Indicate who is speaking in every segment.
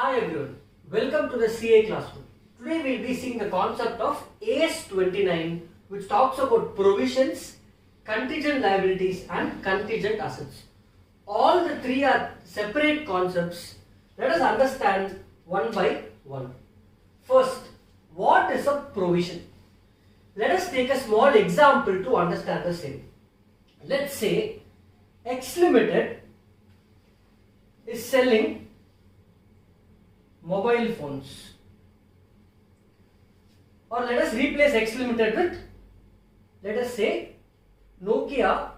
Speaker 1: Hi everyone, welcome to the CA classroom. Today we will be seeing the concept of AS29, which talks about provisions, contingent liabilities and contingent assets. All the three are separate concepts. Let us understand one by one. First, what is a provision? Let us take a small example to understand the same. Let's say X Limited is selling mobile phones, or let us replace X Limited with, let us say Nokia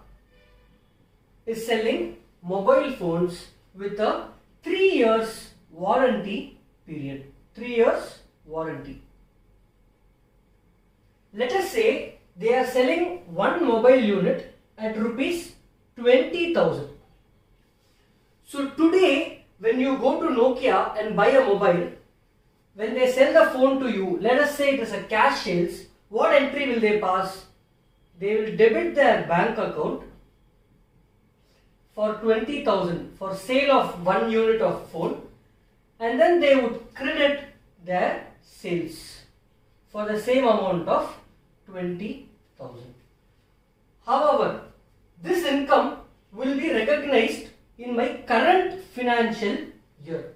Speaker 1: is selling mobile phones with a 3 years warranty period. 3 years warranty. Let us say they are selling one mobile unit at rupees 20,000. So today when you go to Nokia and buy a mobile, when they sell the phone to you, let us say it is a cash sales, what entry will they pass? They will debit their bank account for 20,000 for sale of one unit of phone, and then they would credit their sales for the same amount of 20,000. However, this income will be recognized in my current financial year,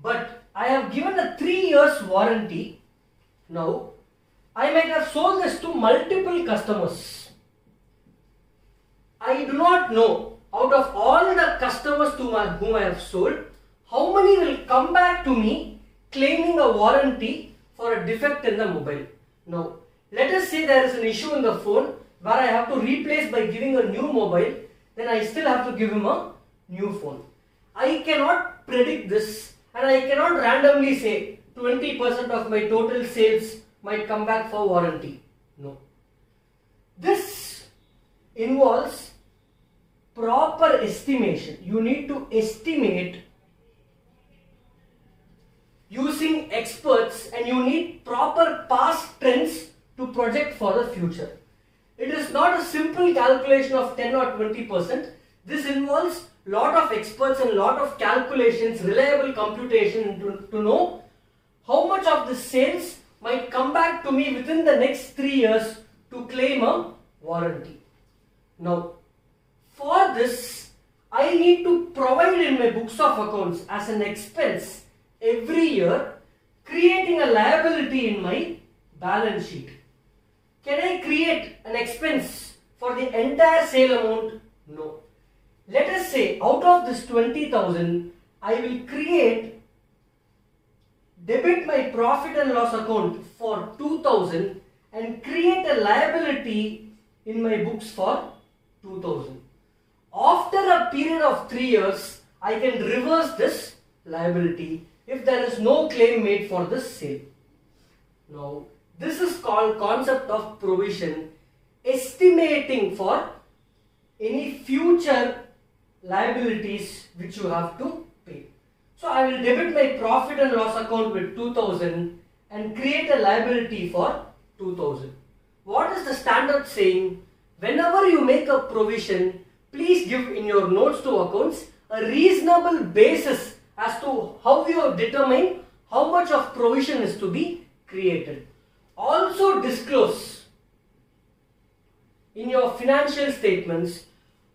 Speaker 1: but I have given a 3 years warranty. Now I might have sold this to multiple customers. I do not know, out of all the customers to whom I have sold, how many will come back to me claiming a warranty for a defect in the mobile. Now let us say there is an issue in the phone where I have to replace by giving a new mobile, then I still have to give him a new phone. I cannot predict this, and I cannot randomly say 20% of my total sales might come back for warranty. No. This involves proper estimation. You need to estimate using experts, and you need proper past trends to project for the future. It is not a simple calculation of 10 or 20%. This involves lot of experts and lot of calculations, reliable computation to know how much of the sales might come back to me within the next 3 years to claim a warranty. Now, for this, I need to provide in my books of accounts as an expense every year, creating a liability in my balance sheet. Can I create an expense for the entire sale amount? No. Let us say out of this 20,000, I will debit my profit and loss account for 2,000 and create a liability in my books for 2,000. After a period of 3 years, I can reverse this liability if there is no claim made for this sale. Now, this is called concept of provision, estimating for any future liabilities which you have to pay. So I will debit my profit and loss account with 2,000 and create a liability for 2,000. What is the standard saying? Whenever you make a provision, please give in your notes to accounts a reasonable basis as to how you have determined how much of provision is to be created. Also disclose in your financial statements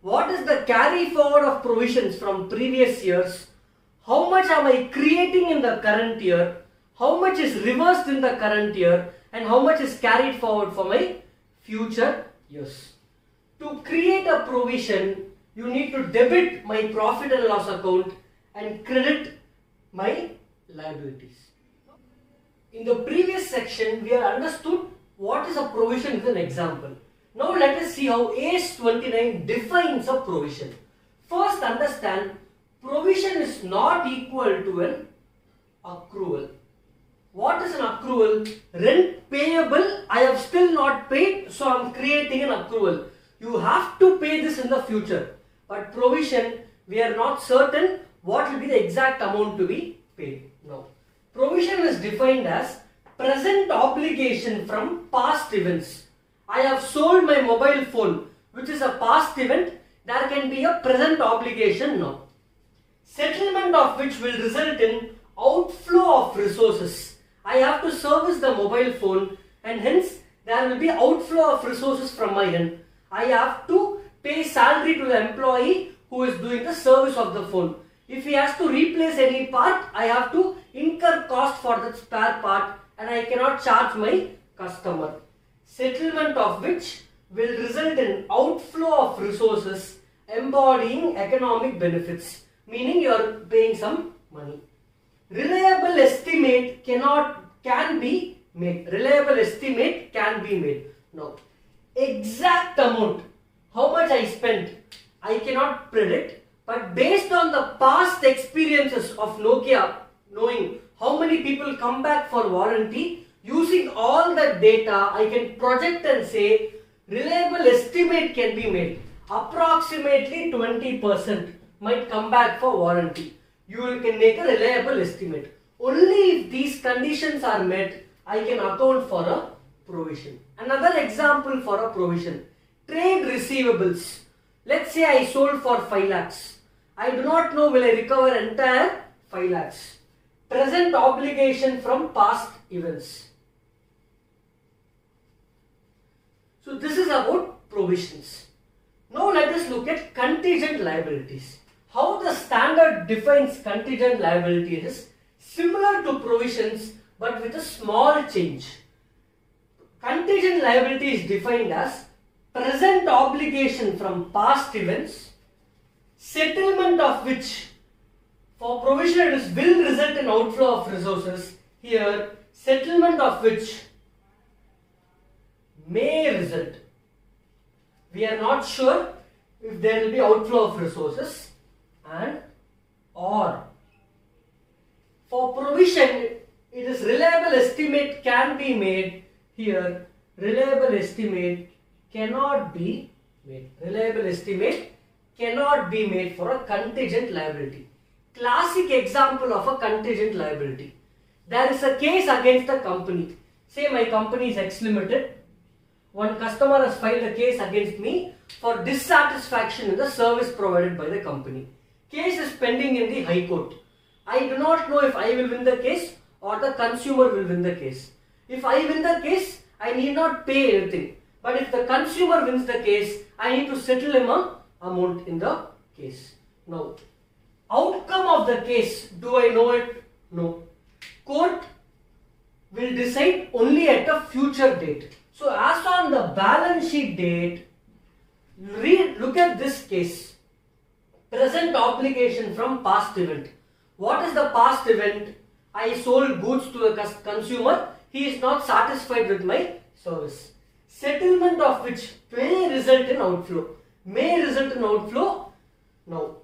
Speaker 1: what is the carry forward of provisions from previous years, how much am I creating in the current year, how much is reversed in the current year, and how much is carried forward for my future years. To create a provision, you need to debit my profit and loss account and credit my liabilities. In the previous section, we have understood what is a provision with an example. Now let us see how AS29 defines a provision. First, understand provision is not equal to an accrual. What is an accrual? Rent payable, I have still not paid, so I am creating an accrual. You have to pay this in the future. But provision, we are not certain what will be the exact amount to be paid. No. Provision is defined as present obligation from past events. I have sold my mobile phone, which is a past event. There can be a present obligation now, settlement of which will result in outflow of resources. I have to service the mobile phone and hence there will be outflow of resources from my end. I have to pay salary to the employee who is doing the service of the phone. If he has to replace any part, I have to incur cost for that spare part and I cannot charge my customer. Settlement of which will result in outflow of resources embodying economic benefits, meaning you are paying some money. Reliable estimate can be made. Reliable estimate can be made. Now, exact amount, how much I spent, I cannot predict, but based on the past experiences of Nokia, knowing how many people come back for warranty, using all that data, I can project and say reliable estimate can be made. Approximately 20% might come back for warranty. You can make a reliable estimate. Only if these conditions are met, I can account for a provision. Another example for a provision. Trade receivables. Let's say I sold for 5 lakhs. I do not know will I recover entire 5 lakhs. Present obligation from past events. So this is about provisions. Now let us look at contingent liabilities. How the standard defines contingent liabilities is similar to provisions but with a small change. Contingent liability is defined as present obligation from past events, settlement of which for provision will result in outflow of resources. Here, settlement of which may result. We are not sure if there will be outflow of resources and or. For provision, it is reliable estimate can be made. Here, reliable estimate cannot be made. Reliable estimate cannot be made for a contingent liability. Classic example of a contingent liability. There is a case against a company. Say my company is X Limited. One customer has filed a case against me for dissatisfaction in the service provided by the company. Case is pending in the High Court. I do not know if I will win the case or the consumer will win the case. If I win the case, I need not pay anything. But if the consumer wins the case, I need to settle him an amount in the case. Now, outcome of the case, do I know it? No. Court will decide only at a future date. So as on the balance sheet date, look at this case. Present obligation from past event. What is the past event? I sold goods to a consumer. He is not satisfied with my service. Settlement of which may result in outflow. May result in outflow. Now,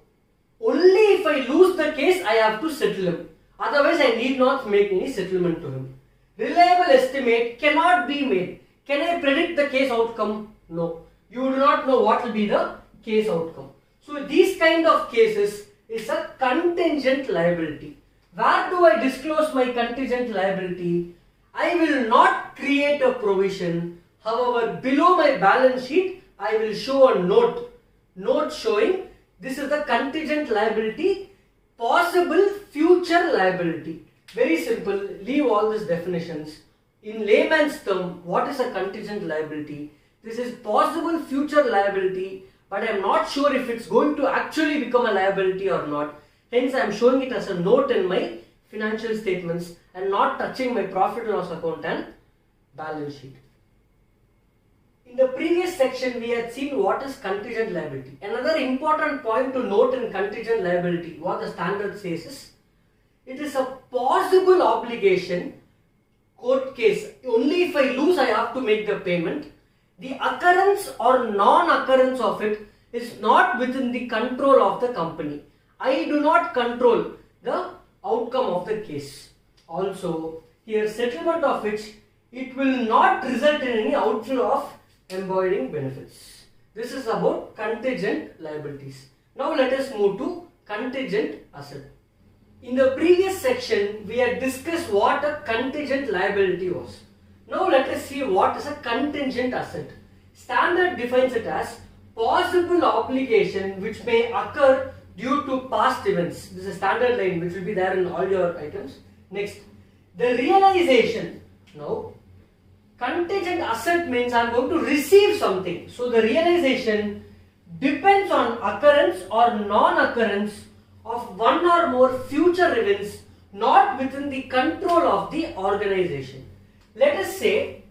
Speaker 1: only if I lose the case, I have to settle him. Otherwise, I need not make any settlement to him. Reliable estimate cannot be made. Can I predict the case outcome? No. You do not know what will be the case outcome. So these kind of cases is a contingent liability. Where do I disclose my contingent liability? I will not create a provision. However, below my balance sheet, I will show a note showing this is the contingent liability, possible future liability. Very simple, leave all these definitions. In layman's term, what is a contingent liability? This is possible future liability, but I am not sure if it's going to actually become a liability or not. Hence, I am showing it as a note in my financial statements and not touching my profit and loss account and balance sheet. In the previous section, we had seen what is contingent liability. Another important point to note in contingent liability, what the standard says is, it is a possible obligation, court case. Only if I lose, I have to make the payment. The occurrence or non-occurrence of it is not within the control of the company. I do not control the outcome of the case. Also, here settlement of which it will not result in any outflow of embodying benefits. This is about contingent liabilities. Now let us move to contingent asset. In the previous section, we had discussed what a contingent liability was. Now let us see what is a contingent asset. Standard defines it as possible obligation which may occur due to past events. This is a standard line which will be there in all your items. Next, the realization. Now, contingent asset means I am going to receive something. So the realization depends on occurrence or non-occurrence of one or more future events not within the control of the organization. Let us say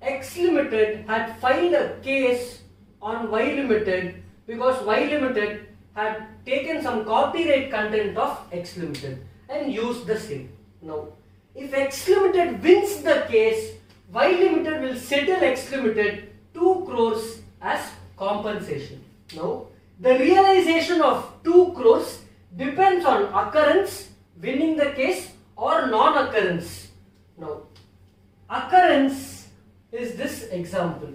Speaker 1: X Limited had filed a case on Y Limited because Y Limited had taken some copyright content of X Limited and used the same. Now, if X Limited wins the case, Y Limited will settle X Limited 2 crores as compensation. Now, the realization of 2 crores depends on occurrence, winning the case, or non-occurrence. Now, occurrence is this example.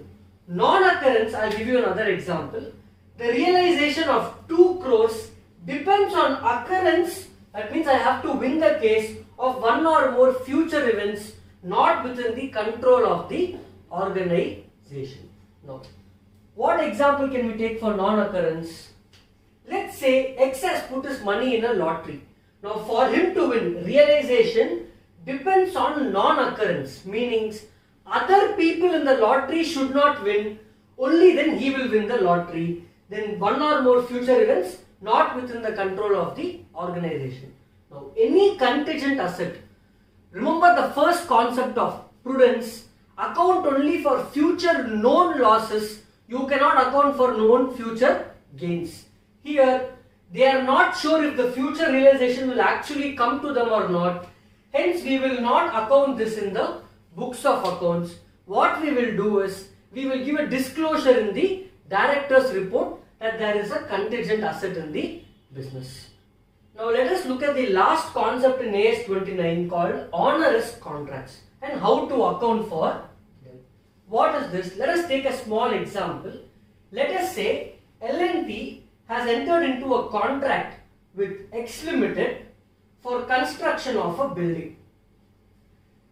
Speaker 1: Non-occurrence, I'll give you another example. The realization of 2 crores depends on occurrence, that means I have to win the case, of one or more future events not within the control of the organization. Now, what example can we take for non-occurrence? Let's say X has put his money in a lottery. Now, for him to win, realization depends on non-occurrence, meaning other people in the lottery should not win, only then he will win the lottery. Then one or more future events not within the control of the organization. Now, any contingent asset, remember the first concept of prudence, account only for future known losses, you cannot account for known future gains. Here, they are not sure if the future realization will actually come to them or not. Hence, we will not account this in the books of accounts. What we will do is, we will give a disclosure in the director's report that there is a contingent asset in the business. Now, let us look at the last concept in AS 29 called onerous contracts and how to account for them. What is this? Let us take a small example. Let us say L&T has entered into a contract with X Limited for construction of a building.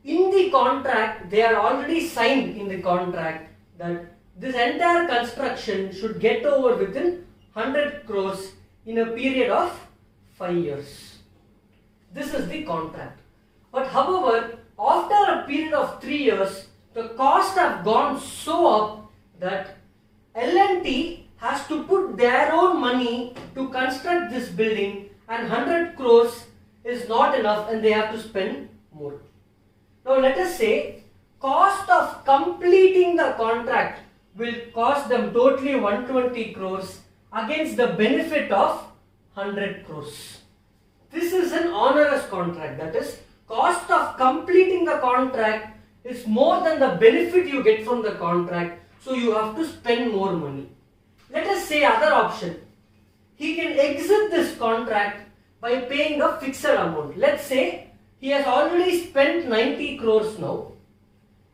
Speaker 1: In the contract, they are already signed in the contract that this entire construction should get over within 100 crores in a period of 5 years. This is the contract. But however, after a period of 3 years, the costs have gone so up that L&T has to put their own money to construct this building, and 100 crores is not enough and they have to spend more. Now let us say cost of completing the contract will cost them totally 120 crores against the benefit of 100 crores. This is an onerous contract, that is, cost of completing the contract is more than the benefit you get from the contract, so you have to spend more money. Let us say other option. He can exit this contract by paying a fixed amount. Let's say he has already spent 90 crores now.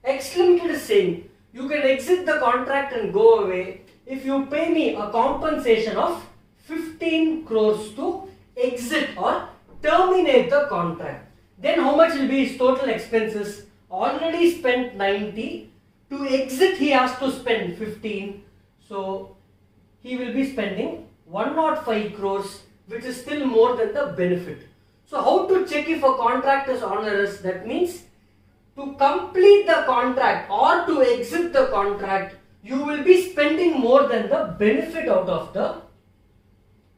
Speaker 1: X Limited is saying, you can exit the contract and go away if you pay me a compensation of 15 crores to exit or terminate the contract. Then how much will be his total expenses? Already spent 90. To exit he has to spend 15. So he will be spending 105 crores, which is still more than the benefit. So how to check if a contract is onerous? That means to complete the contract or to exit the contract, you will be spending more than the benefit out of the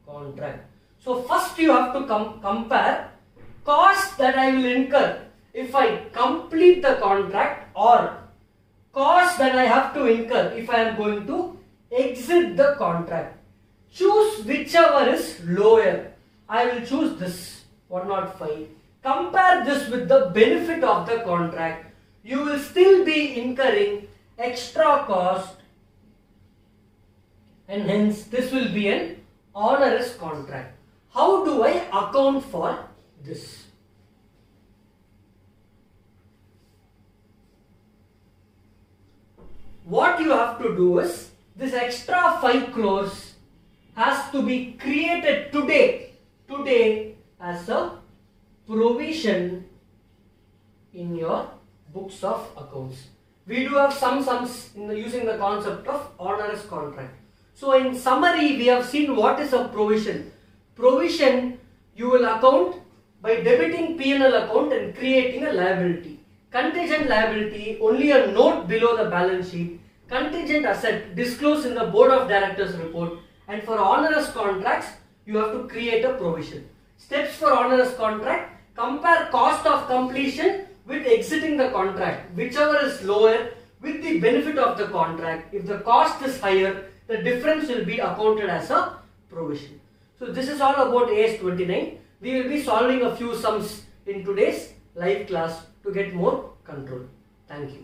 Speaker 1: contract. So first you have to compare cost that I will incur if I complete the contract or cost that I have to incur if I am going to exit the contract. Choose whichever is lower. I will choose this 105. Compare this with the benefit of the contract. You will still be incurring extra cost, and hence this will be an onerous contract. How do I account for this? What you have to do is, this extra 5 crores has to be created today as a provision in your books of accounts. We do have some sums using the concept of onerous contract. So in summary, we have seen what is a provision. Provision you will account by debiting P&L account and creating a liability. Contingent liability, only a note below the balance sheet. Contingent asset disclosed in the board of directors report. And for onerous contracts, you have to create a provision. Steps for onerous contract: compare cost of completion with exiting the contract, whichever is lower with the benefit of the contract. If the cost is higher, the difference will be accounted as a provision. So this is all about AS 29. We will be solving a few sums in today's live class to get more control. Thank you.